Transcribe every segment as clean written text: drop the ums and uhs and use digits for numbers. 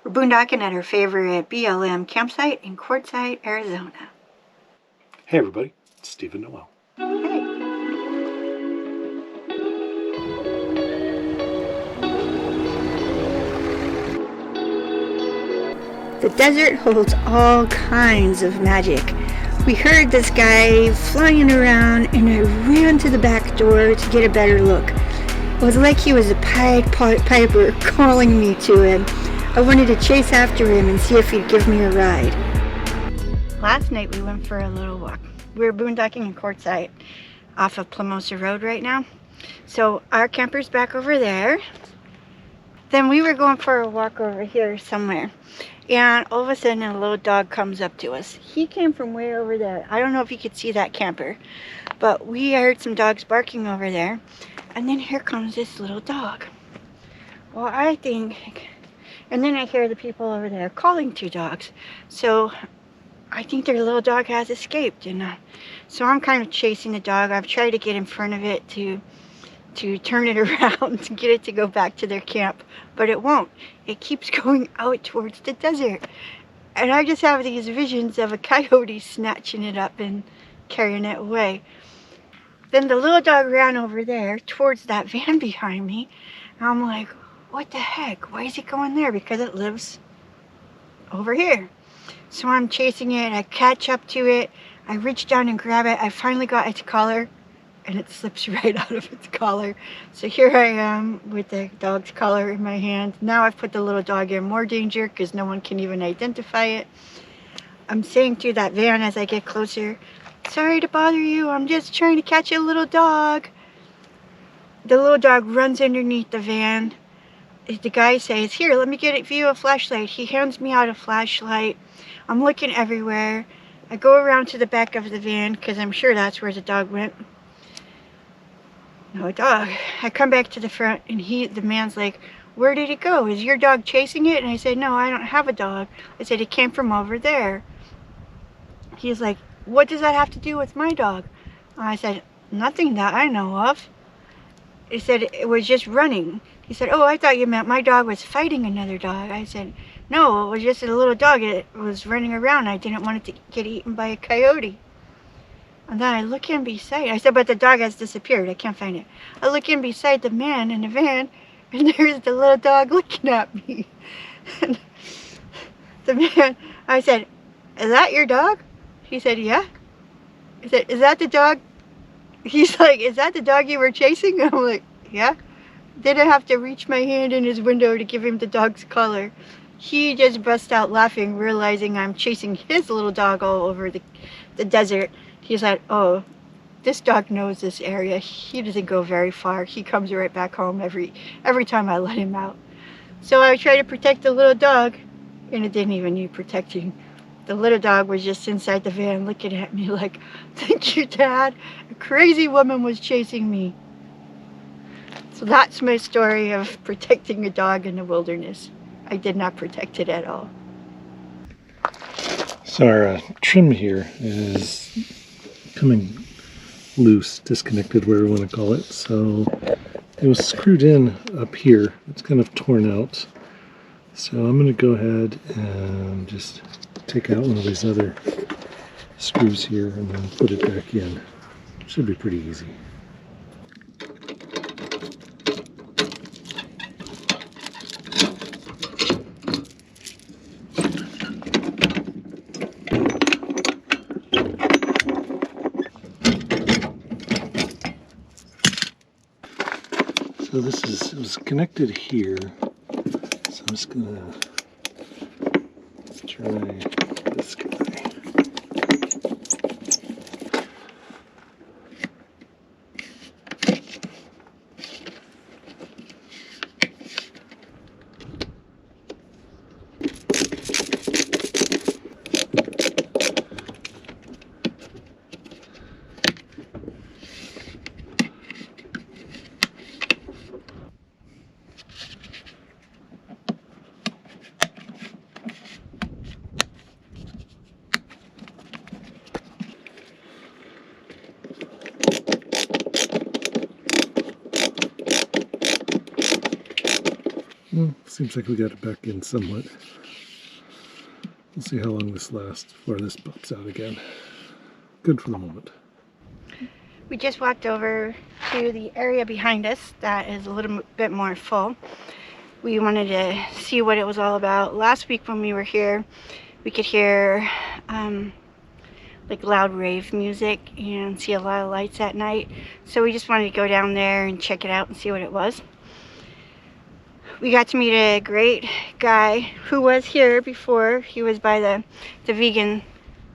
We're boondocking at our favorite BLM campsite in Quartzsite, Arizona. Hey everybody, it's Stephen Noel. Hey. The desert holds all kinds of magic. We heard this guy flying around and I ran to the back door to get a better look. It was like he was a Pied Piper calling me to him. I wanted to chase after him and see if he'd give me a ride. Last night we went for a little walk. We were boondocking in Quartzsite off of Plumosa Road right now. So our camper's back over there. Then we were going for a walk over here somewhere. And all of a sudden a little dog comes up to us. He came from way over there. I don't know if you could see that camper, but we heard some dogs barking over there. And then here comes this little dog. Well, I think, and then I hear the people over there calling two dogs. So I think their little dog has escaped. And so I'm kind of chasing the dog. I've tried to get in front of it to turn it around to get it to go back to their camp, but it won't. It keeps going out towards the desert. And I just have these visions of a coyote snatching it up and carrying it away. Then the little dog ran over there towards that van behind me. And I'm like, what the heck? Why is he going there? Because it lives over here. So I'm chasing it. I catch up to it. I reach down and grab it. I finally got its collar. And it slips right out of its collar. So here I am with the dog's collar in my hand. Now I've put the little dog in more danger because no one can even identify it. I'm saying to that van as I get closer, sorry to bother you, I'm just trying to catch a little dog. The little dog runs underneath the van. The guy says, here, let me get you a flashlight. He hands me out a flashlight. I'm looking everywhere. I go around to the back of the van because I'm sure that's where the dog went. No dog. I come back to the front and the man's like, where did it go? Is your dog chasing it? And I said, no, I don't have a dog. I said, it came from over there. He's like, what does that have to do with my dog? I said, nothing that I know of. He said, it was just running. He said, oh, I thought you meant my dog was fighting another dog. I said, no, it was just a little dog. It was running around. I didn't want it to get eaten by a coyote. And then I look in beside, I said, but the dog has disappeared. I can't find it. I look in beside the man in the van, and there's the little dog looking at me. And the man, I said, is that your dog? He said, yeah. I said, is that the dog? He's like, is that the dog you were chasing? I'm like, yeah. Didn't have to reach my hand in his window to give him the dog's collar. He just burst out laughing, realizing I'm chasing his little dog all over the desert. He's like, oh, this dog knows this area. He doesn't go very far. He comes right back home every time I let him out. So I try to protect the little dog, and it didn't even need protecting. The little dog was just inside the van looking at me like, thank you, Dad. A crazy woman was chasing me. So that's my story of protecting a dog in the wilderness. I did not protect it at all. So our trim here is coming loose, disconnected, whatever you want to call it. So it was screwed in up here. It's kind of torn out. So I'm going to go ahead and just take out one of these other screws here and then put it back in. Should be pretty easy. So it was connected here, so I'm just gonna try this guy. Well, seems like we got it back in somewhat. We'll see how long this lasts before this pops out again. Good for the moment. We just walked over to the area behind us that is a little bit more full. We wanted to see what it was all about. Last week when we were here, we could hear like loud rave music and see a lot of lights at night. So we just wanted to go down there and check it out and see what it was. We got to meet a great guy who was here before. He was by the vegan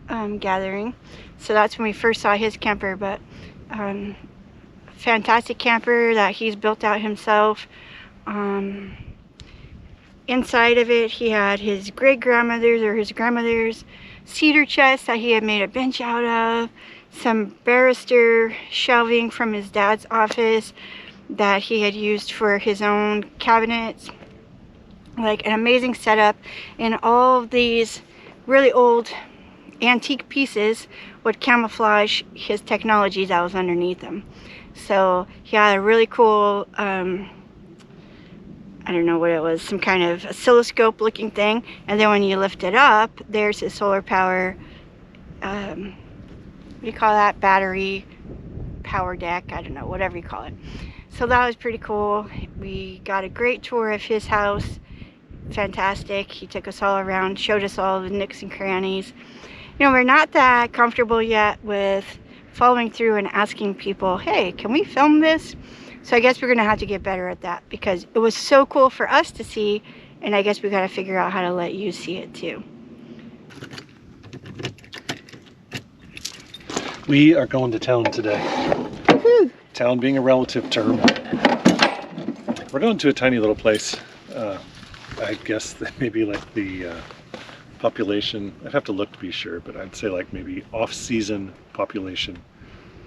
gathering. So that's when we first saw his camper, but fantastic camper that he's built out himself. Inside of it, he had his great-grandmother's or his grandmother's cedar chest that he had made a bench out of, some barrister shelving from his dad's office that he had used for his own cabinets, like an amazing setup, and all of these really old antique pieces would camouflage his technology that was underneath them. So he had a really cool I don't know what it was, some kind of oscilloscope looking thing, and then when you lift it up, there's his solar power, what do you call that, battery power deck, I don't know, whatever you call it. So that was pretty cool. We got a great tour of his house, fantastic. He took us all around, showed us all the nooks and crannies. You know, we're not that comfortable yet with following through and asking people, hey, can we film this? So I guess we're gonna have to get better at that because it was so cool for us to see, and I guess we gotta figure out how to let you see it too. We are going to town today. Woohoo! Town being a relative term. We're going to a tiny little place. I guess that maybe like the population, I'd have to look to be sure, but I'd say like maybe off-season population.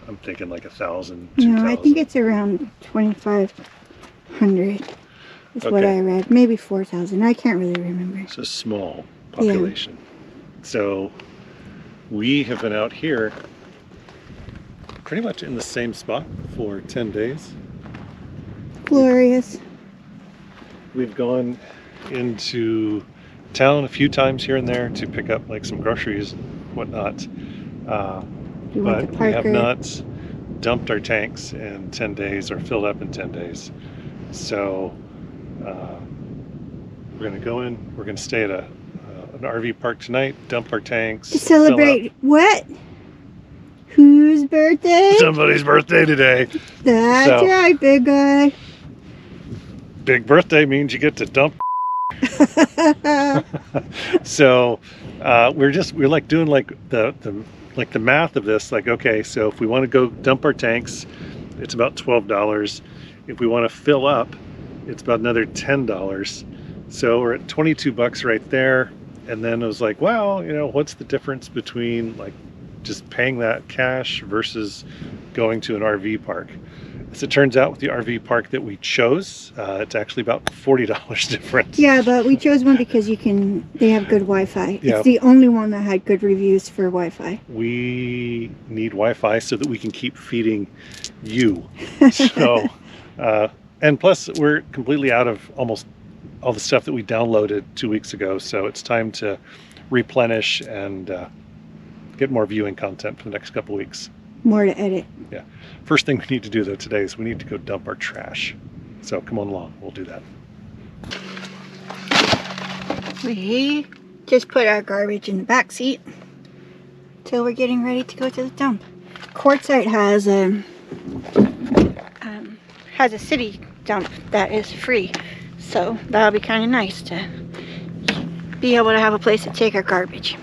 I'm thinking like 1,000, 2,000. No, I think it's around 2,500 is what Okay. I read. Maybe 4,000. I can't really remember. It's a small population. So we have been out here pretty much in the same spot for 10 days. Glorious. We've gone into town a few times here and there to pick up like some groceries and whatnot. We went But to we have Parker. not dumped our tanks in 10 days or filled up in 10 days. So we're going to go in, we're going to stay at an RV park tonight, dump our tanks. To celebrate what? Whose birthday? Somebody's birthday today. That's So- right, big guy. Big birthday means you get to dump. So we're like doing like the math of this, like, okay, so if we want to go dump our tanks, it's about $12. If we want to fill up, it's about another $10. So we're at $22 right there. And then I was like, wow, you know, what's the difference between like just paying that cash versus going to an RV park? As it turns out, with the RV park that we chose, it's actually about $40 difference. Yeah, but we chose one because they have good Wi-Fi. Yeah. It's the only one that had good reviews for Wi-Fi. We need Wi-Fi so that we can keep feeding you. So, and plus we're completely out of almost all the stuff that we downloaded 2 weeks ago. So it's time to replenish and get more viewing content for the next couple weeks. More to edit. Yeah. First thing we need to do though today is we need to go dump our trash. So come on along, we'll do that. We just put our garbage in the back seat till we're getting ready to go to the dump. Quartzsite has a city dump that is free, so that'll be kind of nice to be able to have a place to take our garbage.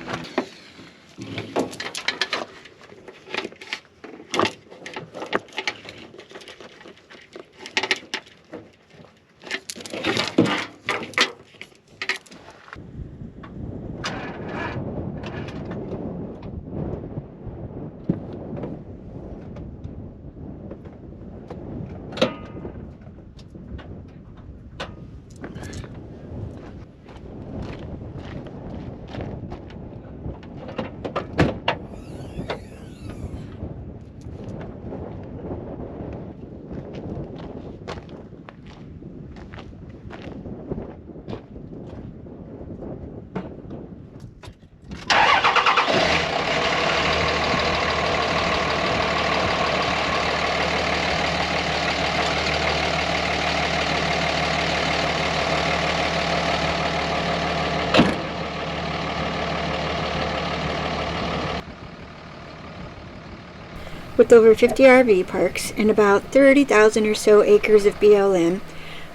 With over 50 RV parks and about 30,000 or so acres of BLM,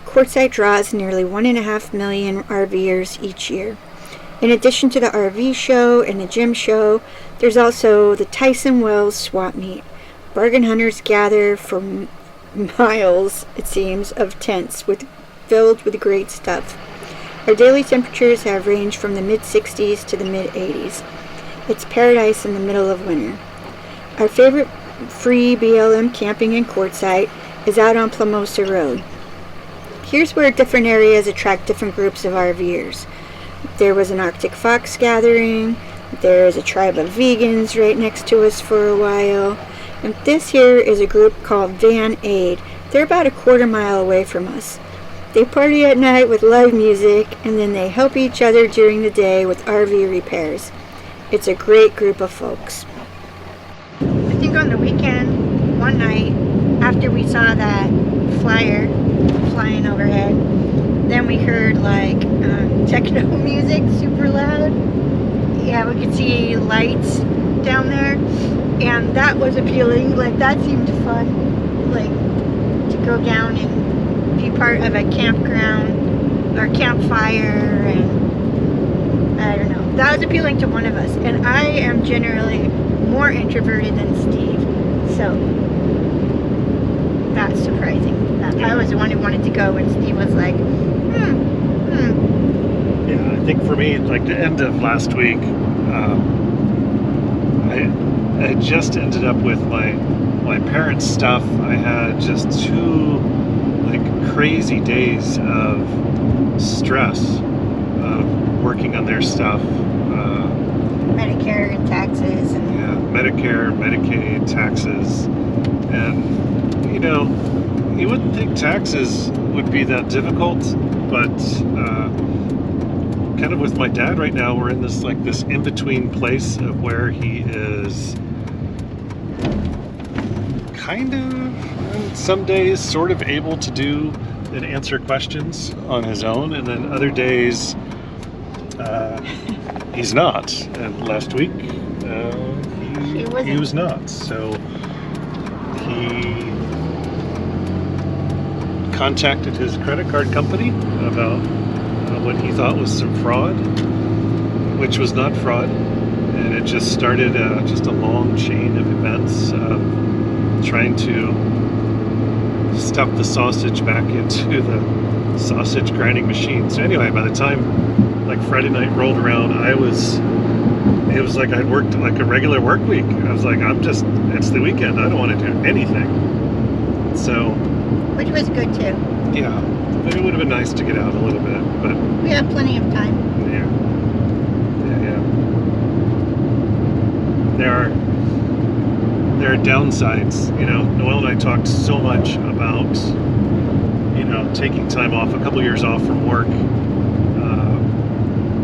Quartzsite draws nearly 1.5 million RVers each year. In addition to the RV show and the gym show, there's also the Tyson Wells swap meet. Bargain hunters gather for miles, it seems, of tents filled with great stuff. Our daily temperatures have ranged from the mid-60s to the mid-80s. It's paradise in the middle of winter. Our favorite free BLM camping in Quartzsite is out on Plamosa Road. Here's where different areas attract different groups of RVers. There was an Arctic Fox gathering. There's a tribe of vegans right next to us for a while. And this here is a group called Van Aid. They're about a quarter mile away from us. They party at night with live music, and then they help each other during the day with RV repairs. It's a great group of folks. I think on the weekend, one night, after we saw that flyer flying overhead, then we heard like techno music super loud. Yeah, we could see lights down there, and that was appealing. Like, that seemed fun, like to go down and be part of a campground or campfire, and I don't know, that was appealing to one of us. And I am generally more introverted than Steve, so that's surprising. I was the one who wanted to go, and Steve was like, Yeah, I think for me, like the end of last week, I just ended up with my parents' stuff. I had just 2 like crazy days of stress of working on their stuff. Medicare and taxes. And yeah, Medicare, Medicaid, taxes, and you know, you wouldn't think taxes would be that difficult, but kind of with my dad right now, we're in this in-between place of where he is kind of some days sort of able to do and answer questions on his own, and then other days he's not. And last week he was not. So he contacted his credit card company about what he thought was some fraud, which was not fraud, and it just started just a long chain of events of trying to stuff the sausage back into the sausage grinding machine. So anyway, by the time like Friday night rolled around, it was like I'd worked like a regular work week. I was like, it's the weekend, I don't want to do anything. So, which was good too. Yeah, but it would have been nice to get out a little bit, but we have plenty of time. Yeah. There are downsides. You know, Noelle and I talked so much about, you know, taking time off, a couple years off from work,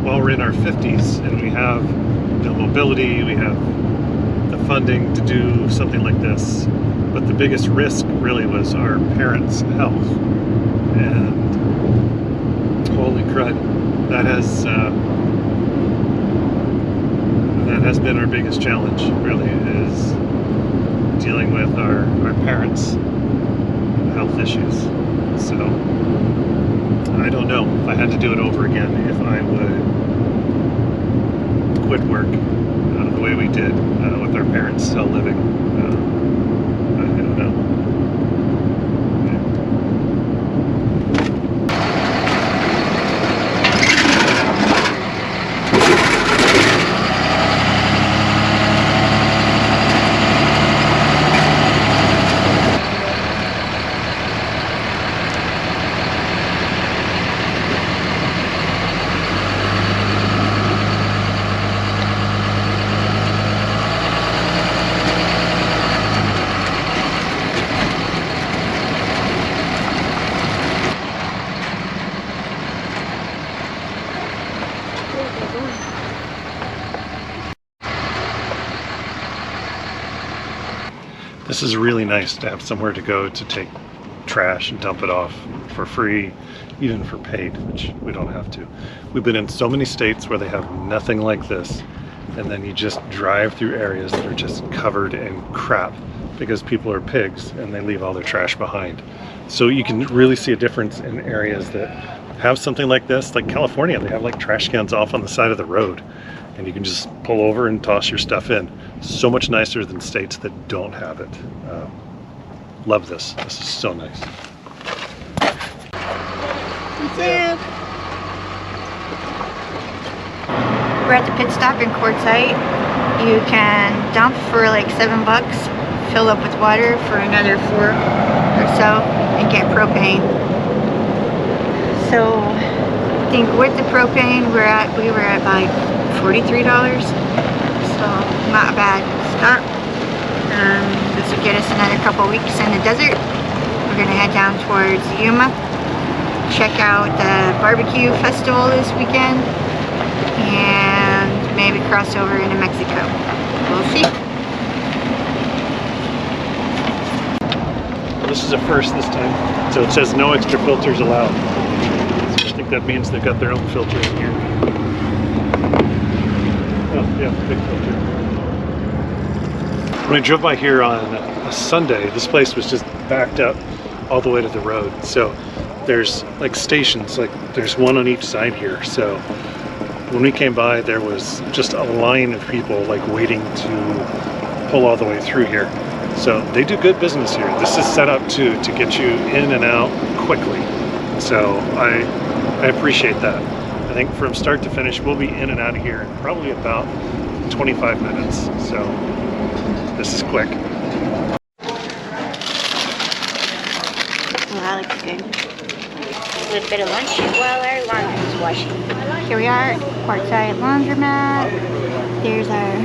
while we're in our 50s, and we have the mobility, we have the funding to do something like this. But the biggest risk really was our parents' health. And holy crud, that has been our biggest challenge, really, is dealing with our parents' health issues. So I don't know if I had to do it over again, if I would quit work the way we did with our parents still living. I don't know. This is really nice to have somewhere to go to take trash and dump it off for free, even for paid, which we don't have to. We've been in so many states where they have nothing like this, and then you just drive through areas that are just covered in crap because people are pigs and they leave all their trash behind. So you can really see a difference in areas that have something like this. Like California, they have like trash cans off on the side of the road, and you can just pull over and toss your stuff in. So much nicer than states that don't have it. Love this. This is so nice. Thank you. We're at the pit stop in Quartzsite. You can dump for like $7, fill up with water for another 4 or so, and get propane. So I think with the propane we were at like $43. So not a bad start. This will get us another couple weeks in the desert. We're gonna head down towards Yuma, check out the barbecue festival this weekend, and maybe cross over into Mexico. We'll see. Well, this is a first this time. So it says no extra filters allowed. So I think that means they've got their own filter in here. Oh, yeah, big filter. When I drove by here on a Sunday, this place was just backed up all the way to the road. So there's like stations, like there's one on each side here. So when we came by, there was just a line of people like waiting to pull all the way through here. So they do good business here. This is set up to get you in and out quickly. So I appreciate that. I think from start to finish, we'll be in and out of here in probably about 25 minutes. So this is quick. Well, that looks good. A little bit of lunch while our laundry is washing. Here we are at Quartzsite Laundromat. There's our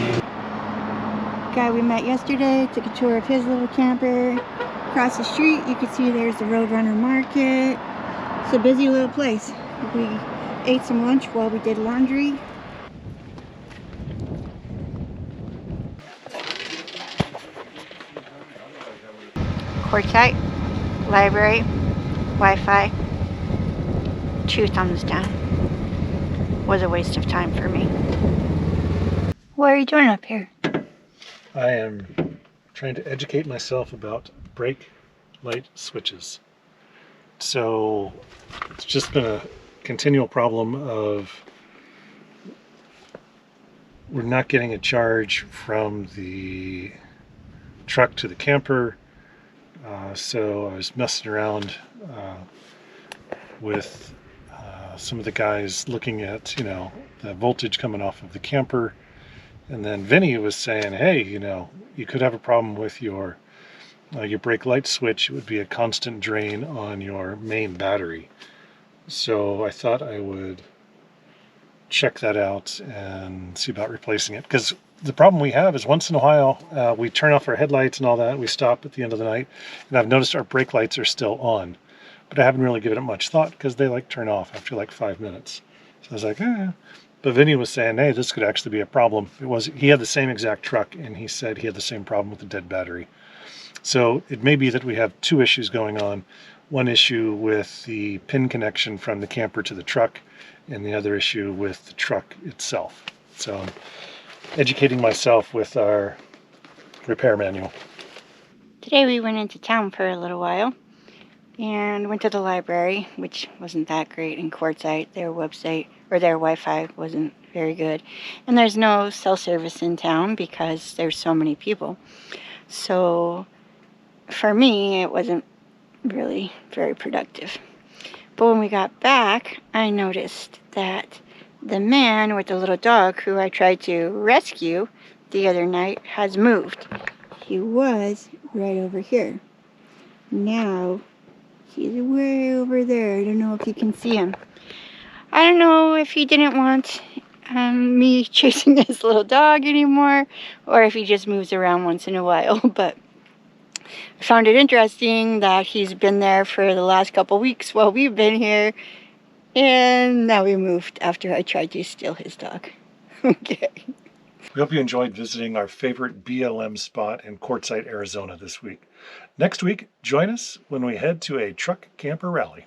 guy we met yesterday. Took a tour of his little camper. Across the street, you can see there's the Roadrunner Market. It's a busy little place. We ate some lunch while we did laundry. Quartzsite, library, Wi-Fi, 2 thumbs down. Was a waste of time for me. What are you doing up here? I am trying to educate myself about brake light switches. So it's just been a continual problem of we're not getting a charge from the truck to the camper. So I was messing around with some of the guys looking at, the voltage coming off of the camper. And then Vinny was saying, hey, you could have a problem with your brake light switch. It would be a constant drain on your main battery. So I thought I would check that out and see about replacing it. Because the problem we have is once in a while, we turn off our headlights and all that. We stop at the end of the night. And I've noticed our brake lights are still on. But I haven't really given it much thought because they turn off after 5 minutes. So I was like, eh. But Vinny was saying, hey, this could actually be a problem. He had the same exact truck, and he said he had the same problem with the dead battery. So it may be that we have 2 issues going on. One issue with the pin connection from the camper to the truck, and the other issue with the truck itself. So I'm educating myself with our repair manual. Today we went into town for a little while and went to the library, which wasn't that great in Quartzsite. Their website or their Wi-Fi wasn't very good. And there's no cell service in town because there's so many people. So for me, it wasn't really very productive. But when we got back, I noticed that the man with the little dog who I tried to rescue the other night has moved. He was right over here. Now he's way over there. I don't know if you can see him. I don't know if he didn't want me chasing his little dog anymore, or if he just moves around once in a while. But I found it interesting that he's been there for the last couple weeks while we've been here, and now we moved after I tried to steal his dog. Okay. We hope you enjoyed visiting our favorite BLM spot in Quartzsite, Arizona this week. Next week, join us when we head to a truck camper rally.